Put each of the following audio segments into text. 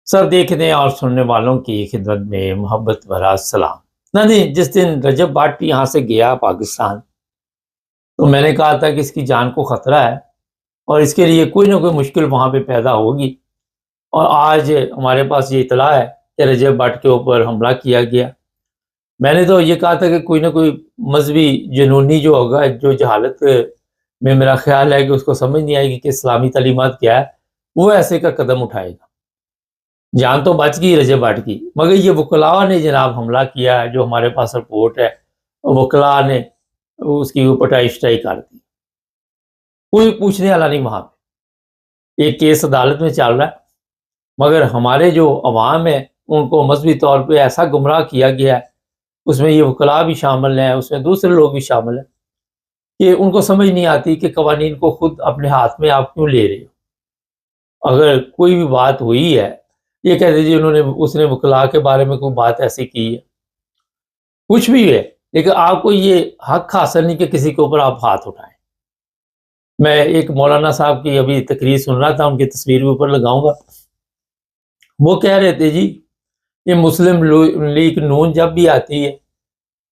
سب دیکھنے اور سننے والوں کی خدمت میں محبت بھرا سلام۔ نہیں، جس دن رجب بھاٹی یہاں سے گیا پاکستان، تو میں نے کہا تھا کہ اس کی جان کو خطرہ ہے اور اس کے لیے کوئی نہ کوئی مشکل وہاں پہ پیدا ہوگی، اور آج ہمارے پاس یہ اطلاع ہے کہ رجب بھٹ کے اوپر حملہ کیا گیا۔ میں نے تو یہ کہا تھا کہ کوئی نہ کوئی مذہبی جنونی جو ہوگا، جو جہالت میں میرا خیال ہے کہ اس کو سمجھ نہیں آئے گی کہ اسلامی تعلیمات کیا ہے، وہ ایسے کا قدم اٹھائے گا۔ جان تو بچ گئی رجب بھٹ کی، مگر یہ وکلاء نے جناب حملہ کیا ہے، جو ہمارے پاس رپورٹ ہے، وکلاء نے اس کی پٹائی شٹائی کر دی۔ کوئی پوچھنے والا نہیں وہاں پہ، ایک کیس عدالت میں چل رہا ہے، مگر ہمارے جو عوام ہے ان کو مذہبی طور پہ ایسا گمراہ کیا گیا ہے، اس میں یہ وکلاء بھی شامل ہیں، اس میں دوسرے لوگ بھی شامل ہیں، کہ ان کو سمجھ نہیں آتی کہ قوانین کو خود اپنے ہاتھ میں آپ کیوں لے رہے ہو۔ اگر کوئی بھی بات ہوئی ہے، یہ کہتے جی اس نے وکلاء کے بارے میں کوئی بات ایسی کی ہے، کچھ بھی ہے، لیکن آپ کو یہ حق حاصل نہیں کہ کسی کے اوپر آپ ہاتھ اٹھائیں۔ میں ایک مولانا صاحب کی ابھی تقریر سن رہا تھا، ان کی تصویر بھی اوپر لگاؤں گا۔ وہ کہہ رہے تھے جی یہ مسلم لیگ نون جب بھی آتی ہے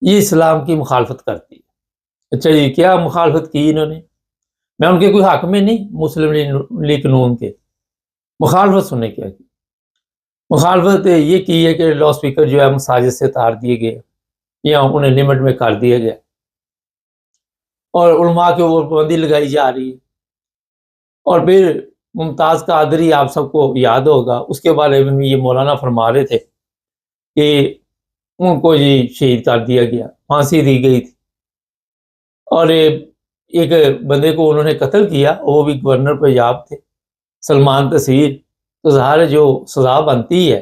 یہ اسلام کی مخالفت کرتی ہے۔ اچھا جی، کیا مخالفت کی انہوں نے؟ میں ان کے کوئی حق میں نہیں، مسلم لیگ نون کے مخالفت سننے کیا کی؟ مخالفت یہ کی ہے کہ لاؤڈ اسپیکر جو ہے مساجد سے اتار دیے گئے یا انہیں لمٹ میں کر دیا گیا، اور علماء کے اوپر پابندی لگائی جا رہی ہے۔ اور پھر ممتاز قادری آپ سب کو یاد ہوگا، اس کے بارے میں یہ مولانا فرما رہے تھے کہ ان کو جی شہید کر دیا گیا، پھانسی دی گئی تھی، اور ایک بندے کو انہوں نے قتل کیا، وہ بھی گورنر پنجاب تھے، سلمان تصویر۔ تو ظاہر جو سزا بنتی ہے،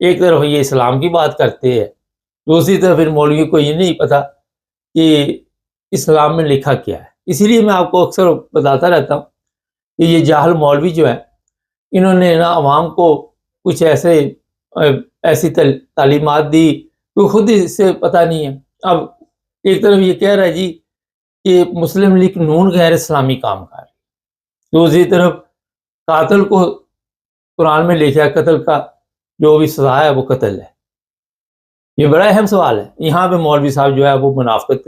ایک طرف یہ اسلام کی بات کرتے ہیں، دوسری طرف پھر مولوی کو یہ نہیں پتا کہ اسلام میں لکھا کیا ہے۔ اسی لیے میں آپ کو اکثر بتاتا رہتا ہوں کہ یہ جاہل مولوی جو ہیں، انہوں نے نا عوام کو کچھ ایسی تعلیمات دی تو خود اس سے پتہ نہیں ہے۔ اب ایک طرف یہ کہہ رہا ہے جی کہ مسلم لیگ نون غیر اسلامی کام کر رہی، دوسری طرف قاتل کو قرآن میں لکھا ہے قتل کا جو بھی سزا ہے وہ قتل ہے۔ یہ بڑا اہم سوال ہے۔ یہاں پہ مولوی صاحب جو ہے وہ منافقت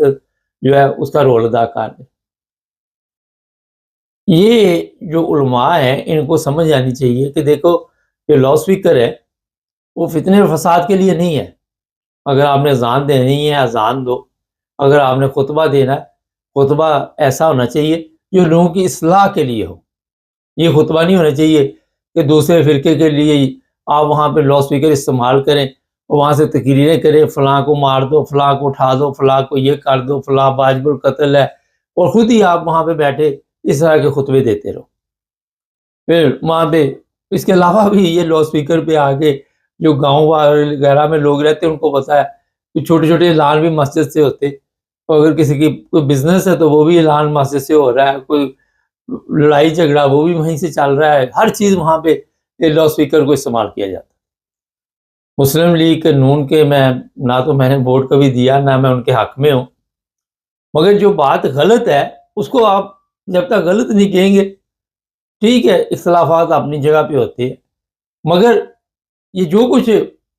جو ہے اس کا رول ادا کر رہے۔ یہ جو علماء ہیں ان کو سمجھ آنی چاہیے کہ دیکھو یہ لاؤڈ اسپیکر ہے، وہ فتنے و فساد کے لیے نہیں ہے۔ اگر آپ نے اذان دینی ہے اذان دو، اگر آپ نے خطبہ دینا ہے خطبہ ایسا ہونا چاہیے جو لوگوں کی اصلاح کے لیے ہو۔ یہ خطبہ نہیں ہونا چاہیے کہ دوسرے فرقے کے لیے آپ وہاں پہ لاؤڈ اسپیکر استعمال کریں، وہاں سے تقریریں کریں، فلاں کو مار دو، فلاں کو اٹھا دو، فلاں کو یہ کر دو، فلاں واجب القتل ہے، اور خود ہی آپ وہاں پہ بیٹھے اس طرح کے خطبے دیتے رہو۔ پھر وہاں پہ اس کے علاوہ بھی یہ لاؤڈ اسپیکر پہ آگے جو گاؤں وغیرہ میں لوگ رہتے ہیں ان کو پتہ ہے کہ چھوٹے چھوٹے اعلان بھی مسجد سے ہوتے، اور اگر کسی کی کوئی بزنس ہے تو وہ بھی اعلان مسجد سے ہو رہا ہے، کوئی لڑائی جھگڑا وہ بھی وہیں سے چل رہا ہے، ہر چیز وہاں پہ لاؤڈ اسپیکر کو استعمال کیا جاتا ہے۔ مسلم لیگ نون کے نہ تو میں نے ووٹ کبھی دیا، نہ میں ان کے حق میں ہوں، مگر جو بات غلط ہے اس کو آپ جب تک غلط نہیں کہیں گے، ٹھیک ہے اختلافات اپنی جگہ پہ ہوتے ہیں، مگر یہ جو کچھ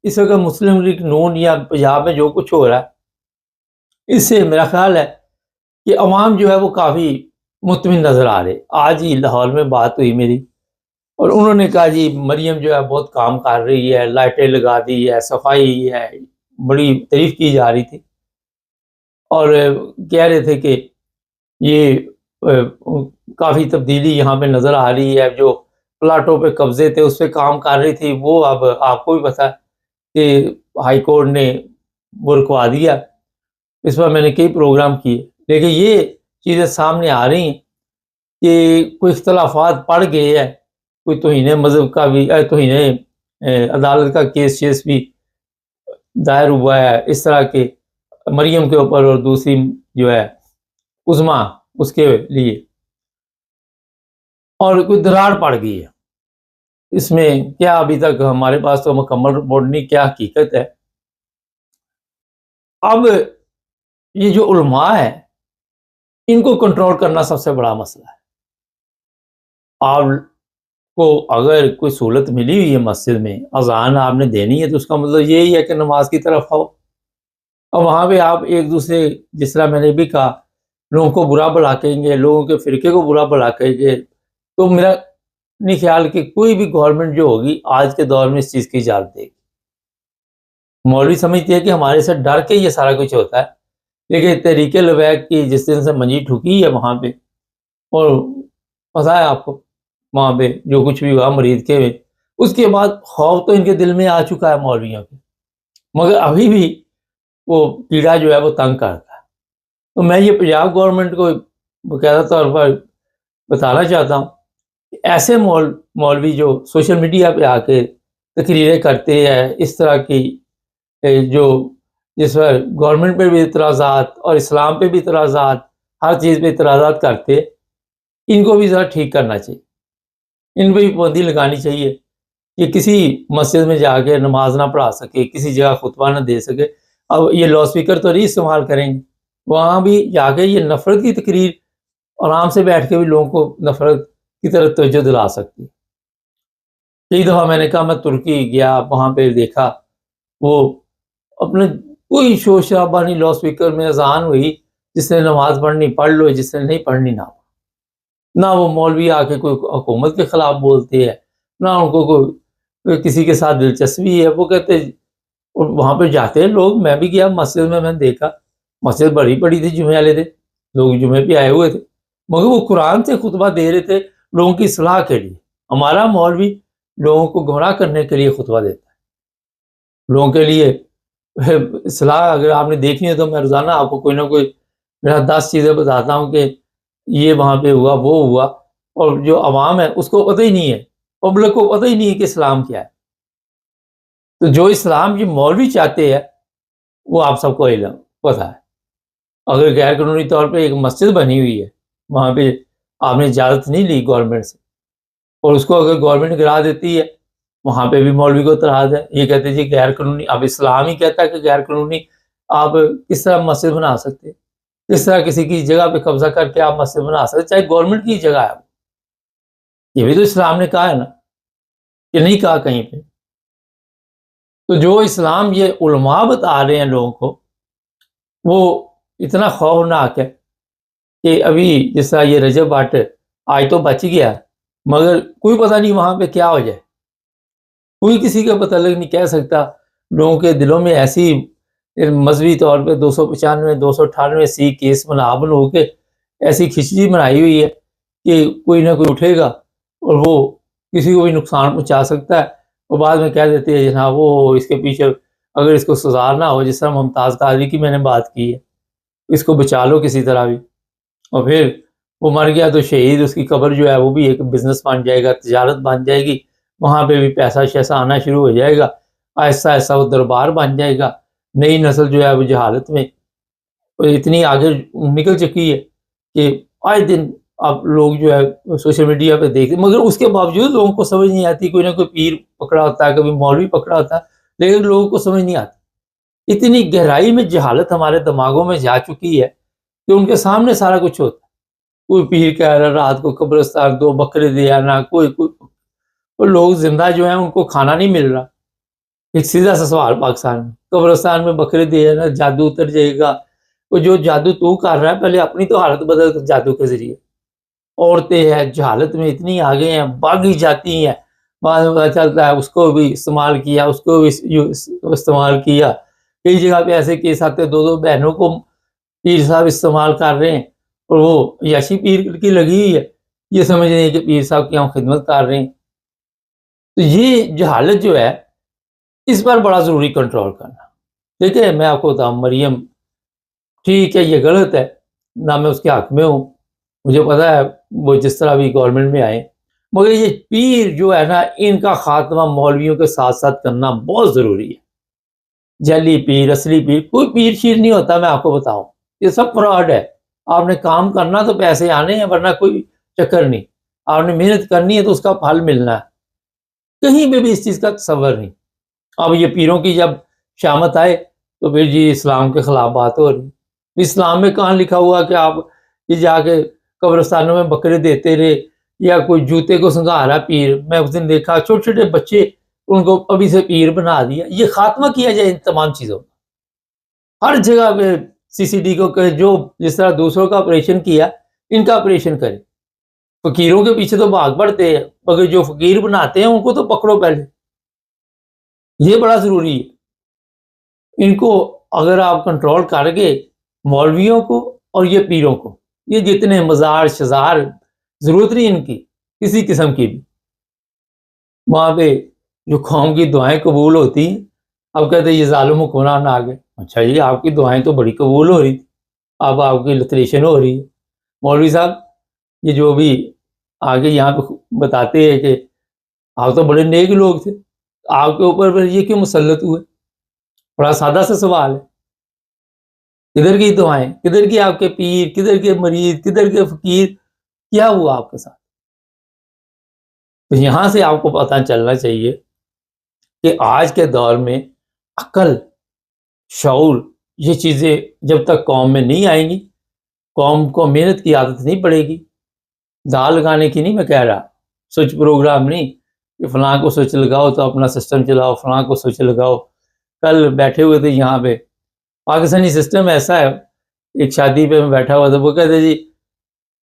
اس وقت مسلم لیگ نون یا پنجاب میں جو کچھ ہو رہا ہے، اس سے میرا خیال ہے کہ عوام جو ہے وہ کافی مطمئن نظر آ رہے۔ آج ہی لاہور میں بات ہوئی میری، اور انہوں نے کہا جی مریم جو ہے بہت کام کر رہی ہے، لائٹیں لگا دی ہے، صفائی ہے، بڑی تعریف کی جا رہی تھی، اور کہہ رہے تھے کہ یہ کافی تبدیلی یہاں پہ نظر آ رہی ہے، جو پلاٹوں پہ قبضے تھے اس پہ کام کر رہی تھی، وہ اب آپ کو بھی پتہ ہے کہ ہائی کورٹ نے وہ رکوا دیا۔ اس پر میں نے کئی پروگرام کیے، لیکن یہ چیزیں سامنے آ رہی ہیں کہ کوئی اختلافات پڑ گئے ہیں، کوئی توہین مذہب کا بھی توہین عدالت کا کیس شیس بھی دائر ہوا ہے اس طرح کے مریم کے اوپر، اور دوسری جو ہے عظما اس کے لیے، اور کوئی دراڑ پڑ گئی ہے۔ اس میں کیا ابھی تک ہمارے پاس تو مکمل رپورٹ نہیں کیا حقیقت ہے۔ اب یہ جو علماء ہے ان کو کنٹرول کرنا سب سے بڑا مسئلہ ہے۔ آپ کو اگر کوئی سہولت ملی ہوئی ہے مسجد میں، اذان آپ نے دینی ہے، تو اس کا مطلب یہی ہے کہ نماز کی طرف آؤ۔ اور وہاں پہ آپ ایک دوسرے، جس طرح میں نے بھی کہا، لوگوں کو برا بھلا کہیں گے، لوگوں کے فرقے کو برا بھلا کہیں گے، تو میرا نہیں خیال کہ کوئی بھی گورنمنٹ جو ہوگی آج کے دور میں اس چیز کی اجازت دے گی۔ مولوی سمجھتے ہیں کہ ہمارے سے ڈر کے یہ سارا کچھ ہوتا ہے، لیکن تحریک لبیک کی جس دن سے منجی ٹھکی ہے وہاں پہ، اور پتہ ہے آپ کو وہاں پہ جو کچھ بھی ہوا مرید کے، اس کے بعد خوف تو ان کے دل میں آ چکا ہے مولویوں کے، مگر ابھی بھی وہ کیڑا جو ہے وہ تنگ کرتا ہے۔ تو میں یہ پنجاب گورنمنٹ کو باقاعدہ طور پر بتانا چاہتا ہوں کہ ایسے مولوی جو سوشل میڈیا پہ آ کے تقریریں کرتے ہیں اس طرح کی، جو جس پر گورنمنٹ پہ بھی اعتراضات اور اسلام پہ بھی اعتراضات، ہر چیز پہ اعتراضات کرتے، ان کو بھی ذرا ٹھیک کرنا چاہیے، ان پہ بھی پابندی لگانی چاہیے کہ کسی مسجد میں جا کے نماز نہ پڑھا سکے، کسی جگہ خطبہ نہ دے سکے۔ اب یہ لاؤڈ اسپیکر تو نہیں استعمال کریں گے، وہاں بھی جا کے یہ نفرت کی تقریر آرام سے بیٹھ کے بھی لوگوں کو نفرت کی طرف توجہ دلا سکتی ہے۔ کئی دفعہ میں نے کہا میں ترکی گیا، وہاں پہ دیکھا وہ اپنے کوئی شور شرابہ نہیں، لاؤڈ اسپیکر میں اذان ہوئی، جس نے نماز پڑھنی پڑھ لو، جس نے نہیں پڑھنی نہ وہ مولوی آ کے کوئی حکومت کے خلاف بولتے ہیں، نہ ان کو کوئی کسی کے ساتھ دلچسپی ہے۔ وہ کہتے، اور وہاں پہ جاتے ہیں لوگ، میں بھی گیا مسجد میں نے دیکھا مسجد بڑی بڑی تھی، جمعے والے دن لوگ جمعے پہ آئے ہوئے تھے، مگر وہ قرآن سے خطبہ دے رہے تھے لوگوں کی اصلاح کے لیے۔ ہمارا مولوی لوگوں کو گمراہ کرنے کے لیے خطبہ دیتا ہے، لوگوں کے لیے اصلاح اگر آپ نے دیکھنی ہے تو میں روزانہ آپ کو کوئی نہ کوئی میرا 10 چیزیں بتاتا ہوں کہ یہ وہاں پہ ہوا، وہ ہوا، اور جو عوام ہے اس کو پتہ ہی نہیں ہے، پبلک کو پتہ ہی نہیں ہے کہ اسلام کیا ہے۔ تو جو اسلام یہ مولوی چاہتے ہیں وہ آپ سب کو علم پتہ ہے۔ اگر غیر قانونی طور پہ ایک مسجد بنی ہوئی ہے، وہاں پہ آپ نے اجازت نہیں لی گورنمنٹ سے، اور اس کو اگر گورنمنٹ گرا دیتی ہے، وہاں پہ بھی مولوی کو اعتراض ہے، یہ کہتے ہیں جی غیر قانونی۔ اب اسلام ہی کہتا ہے کہ غیر قانونی آپ کس طرح مسجد بنا سکتے، کس طرح کسی کی جگہ پہ قبضہ کر کے آپ مسجد بنا سکتے، چاہے گورنمنٹ کی جگہ ہے۔ یہ بھی تو اسلام نے کہا ہے نا، کہ نہیں کہا کہیں پہ؟ تو جو اسلام یہ علماء بتا رہے ہیں لوگوں کو، وہ اتنا خوفناک ہے کہ ابھی جس طرح یہ رجب بٹ آج تو بچ گیا، مگر کوئی پتہ نہیں وہاں پہ کیا ہو جائے، کوئی کسی کا پتہ نہیں کہہ سکتا۔ لوگوں کے دلوں میں ایسی مذہبی طور پہ 295 298 سی کیس بنو کے ایسی کھچڑی بنائی ہوئی ہے کہ کوئی نہ کوئی اٹھے گا اور وہ کسی کو بھی نقصان پہنچا سکتا ہے، اور بعد میں کہہ دیتے ہیں جناب وہ اس کے پیچھے اگر اس کو سزا نہ ہو، جس طرح ممتاز قادری کی میں نے بات کی ہے، اس کو بچا لو کسی طرح بھی، اور پھر وہ مر گیا تو شہید، اس کی قبر جو ہے وہ بھی ایک بزنس بن جائے گا، تجارت بن جائے گی، وہاں پہ بھی پیسہ شیسہ آنا شروع ہو جائے گا، آہستہ آہستہ وہ دربار بن جائے گا۔ نئی نسل جو ہے وہ جہالت میں اتنی آگے نکل چکی ہے کہ آئے دن اب لوگ جو ہے سوشل میڈیا پہ دیکھتے، مگر اس کے باوجود لوگوں کو سمجھ نہیں آتی، کوئی نہ کوئی پیر پکڑا ہوتا ہے، کبھی مولوی پکڑا ہوتا ہے، لیکن لوگوں کو سمجھ نہیں آتی۔ اتنی گہرائی میں جہالت ہمارے دماغوں میں جا چکی ہے کہ ان کے سامنے سارا کچھ ہوتا ہے۔ کوئی پیر کہہ رہا رات کو قبرستان 2 بکرے دے آنا، کوئی اور لوگ زندہ جو ہیں ان کو کھانا نہیں مل رہا۔ ایک سیدھا سا سوال پاکستان میں، قبرستان میں بکرے دے آنا، جادو اتر جائے گا۔ وہ جو جادو تو کر رہا ہے، پہلے اپنی تو حالت بدل جادو کے ذریعے۔ عورتیں ہیں جہالت میں اتنی آگے ہیں، بھاگی جاتی ہیں، بعد میں پتہ چلتا ہے اس کو بھی استعمال کیا، اس کو بھی استعمال کیا۔ کئی جگہ پہ ایسے کیس آتے، 2 بہنوں کو پیر صاحب استعمال کر رہے ہیں، اور وہ یاشی پیر کی لگی ہوئی ہے، یہ سمجھ رہے ہیں کہ پیر صاحب کی ہم خدمت کر رہے ہیں۔ تو یہ جہالت جو ہے اس پر بڑا ضروری کنٹرول کرنا۔ دیکھیں میں آپ کو بتاؤں، مریم ٹھیک ہے یہ غلط ہے، نہ میں اس کے حق میں ہوں، مجھے پتا ہے وہ جس طرح بھی گورنمنٹ میں آئے، مگر یہ پیر جو ہے نا ان کا خاتمہ مولویوں کے ساتھ ساتھ کرنا بہت ضروری ہے۔ جعلی پیر، اصلی پیر، کوئی پیر شیر نہیں ہوتا، میں آپ کو بتاؤں یہ سب فراڈ ہے۔ آپ نے کام کرنا تو پیسے آنے ہیں، ورنہ کوئی چکر نہیں۔ آپ نے محنت کرنی ہے تو اس کا پھل ملنا ہے، کہیں پہ بھی اس چیز کا تصور نہیں۔ اب یہ پیروں کی جب شامت آئے تو پھر جی اسلام کے خلاف بات ہو رہی۔ اسلام میں کہاں لکھا ہوا کہ آپ یہ جا کے قبرستانوں میں بکرے دیتے رہے، یا کوئی جوتے کو سنگھا رہا پیر. میں اس دن دیکھا چھوٹے چھوٹے بچے ان کو ابھی سے پیر بنا دیا. یہ خاتمہ کیا جائے ان تمام چیزوں کا. ہر جگہ پہ CCD کو کہ جو جس طرح دوسروں کا آپریشن کیا ان کا آپریشن کرے. فقیروں کے پیچھے تو بھاگ پڑتے ہیں مگر جو فقیر بناتے ہیں ان کو تو پکڑو پہلے. یہ بڑا ضروری ہے. ان کو اگر آپ کنٹرول کر گے مولویوں کو اور یہ پیروں کو, یہ جتنے مزار شزار ضرورت نہیں ان کی کسی قسم کی بھی. وہاں پہ جو قوم کی دعائیں قبول ہوتی ہیں اب کہتے ہیں یہ ظالم حکمران آ گئے. اچھا جی آپ کی دعائیں تو بڑی قبول ہو رہی تھی, اب آپ کی لتریشن ہو رہی ہے. مولوی صاحب یہ جو بھی آگے یہاں پہ بتاتے ہیں کہ آپ تو بڑے نیک لوگ تھے, آپ کے اوپر پھر یہ کیوں مسلط ہوئے؟ بڑا سادہ سا سوال ہے. کدھر کی دعائیں, کدھر کی آپ کے پیر, کدھر کے مریض, کدھر کے فقیر, کیا ہوا آپ کے ساتھ؟ تو یہاں سے آپ کو پتہ چلنا چاہیے کہ آج کے دور میں عقل, شعور, یہ چیزیں جب تک قوم میں نہیں آئیں گی, قوم کو محنت کی عادت نہیں پڑے گی. دال لگانے کی نہیں میں کہہ رہا, سوئچ پروگرام نہیں کہ فلاں کو سوئچ لگاؤ تو اپنا سسٹم چلاؤ, فلاں کو سوئچ لگاؤ. کل بیٹھے ہوئے تھے یہاں پہ, پاکستانی سسٹم ایسا ہے, ایک شادی پہ میں بیٹھا ہوا تھا, وہ کہتے جی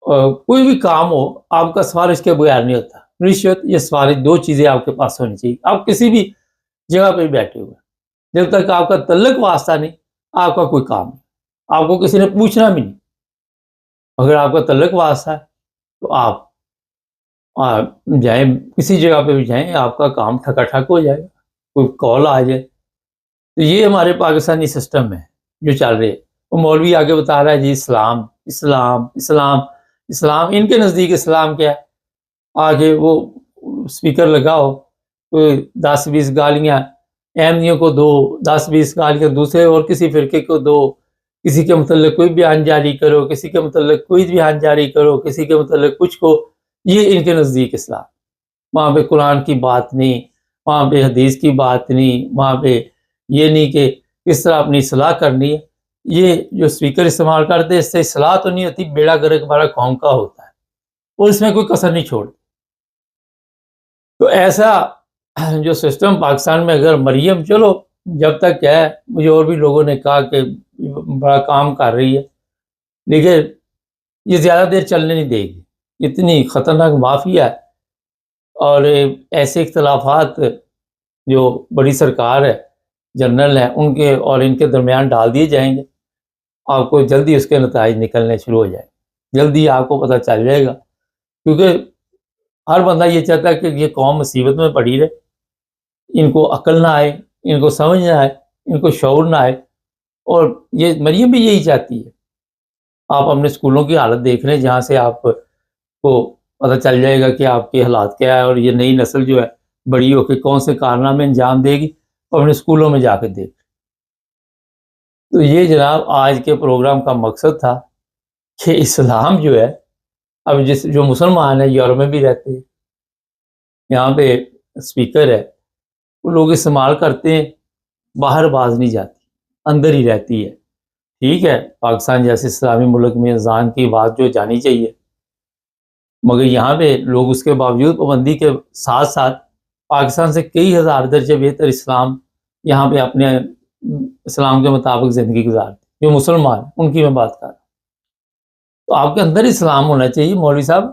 کوئی بھی کام ہو آپ کا سفارش کے بغیر نہیں ہوتا. رشوت یا سفارش دو چیزیں آپ کے پاس ہونی چاہیے. آپ کسی بھی جگہ پہ بیٹھے ہوئے جب تک آپ کا تعلق واسطہ نہیں آپ کا کوئی کام نہیں, آپ کو کسی نے پوچھنا بھی نہیں. اگر آپ کا تعلق واسطہ ہے تو آپ جائیں کسی جگہ پہ بھی جائیں, آپ کا کام ٹھکا ٹھک ہو جائے گا, کوئی کال آ جائے. تو یہ ہمارے پاکستانی سسٹم ہے جو چل رہے. وہ مولوی آگے بتا رہا ہے جی اسلام اسلام اسلام اسلام. ان کے نزدیک اسلام کیا ہے؟ آگے وہ اسپیکر لگاؤ, کوئی 10-20 گالیاں احمدیوں کو دو, 10-20 گالیاں دوسرے اور کسی فرقے کو دو, کسی کے متعلق کوئی بیان جاری کرو, کسی کے متعلق کوئی بیان جاری کرو, کسی کے متعلق کچھ کو. یہ ان کے نزدیک اسلام. وہاں پہ قرآن کی بات نہیں, وہاں پہ حدیث کی بات نہیں, وہاں پہ یہ نہیں کہ کس طرح اپنی اصلاح کرنی ہے. یہ جو اسپیکر استعمال کرتے ہیں اس سے اصلاح تو نہیں ہوتی, بیڑا گرک ہمارا قوم کا ہوتا ہے اور اس میں کوئی کسر نہیں چھوڑ. تو ایسا جو سسٹم پاکستان میں اگر مریم چلو جب تک ہے, مجھے اور بھی لوگوں نے کہا کہ بڑا کام کر رہی ہے, لیکن یہ زیادہ دیر چلنے نہیں دے گی. اتنی خطرناک مافیا ہے اور ایسے اختلافات جو بڑی سرکار ہے, جنرل ہے, ان کے اور ان کے درمیان ڈال دیے جائیں گے. آپ کو جلدی اس کے نتائج نکلنے شروع ہو جائیں, جلدی آپ کو پتہ چل جائے گا. کیونکہ ہر بندہ یہ چاہتا ہے کہ یہ قوم مصیبت میں پڑی رہے, ان کو عقل نہ آئے, ان کو سمجھ نہ آئے, ان کو شعور نہ آئے. اور یہ مریم بھی یہی چاہتی ہے. آپ اپنے اسکولوں کی حالت دیکھ رہے ہیں جہاں سے آپ کو پتہ چل جائے گا کہ آپ کے حالات کیا ہے, اور یہ نئی نسل جو ہے بڑی ہو کے کون سے کارنامے انجام دے گی, اور اپنے اسکولوں میں جا کے دیکھ. تو یہ جناب آج کے پروگرام کا مقصد تھا کہ اسلام جو ہے, اب جو مسلمان ہیں یورپ میں بھی رہتے ہیں, یہاں پہ اسپیکر ہے, وہ لوگ استعمال کرتے ہیں, باہر باز نہیں جاتی, اندر ہی رہتی ہے. ٹھیک ہے, پاکستان جیسے اسلامی ملک میں اذان کی بات جو جانی چاہیے, مگر یہاں پہ لوگ اس کے باوجود پابندی کے ساتھ ساتھ پاکستان سے کئی ہزار درجے بہتر اسلام یہاں پہ اپنے اسلام کے مطابق زندگی گزارتے. جو مسلمان ان کی میں بات کر رہا ہوں. تو آپ کے اندر اسلام ہونا چاہیے مولوی صاحب.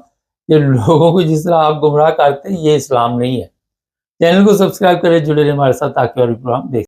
یہ لوگوں کو جس طرح آپ گمراہ کرتے ہیں یہ اسلام نہیں ہے. چینل کو سبسکرائب کریں, جڑے رہیں ہمارے ساتھ تاکہ اور بھی پروگرام دیکھ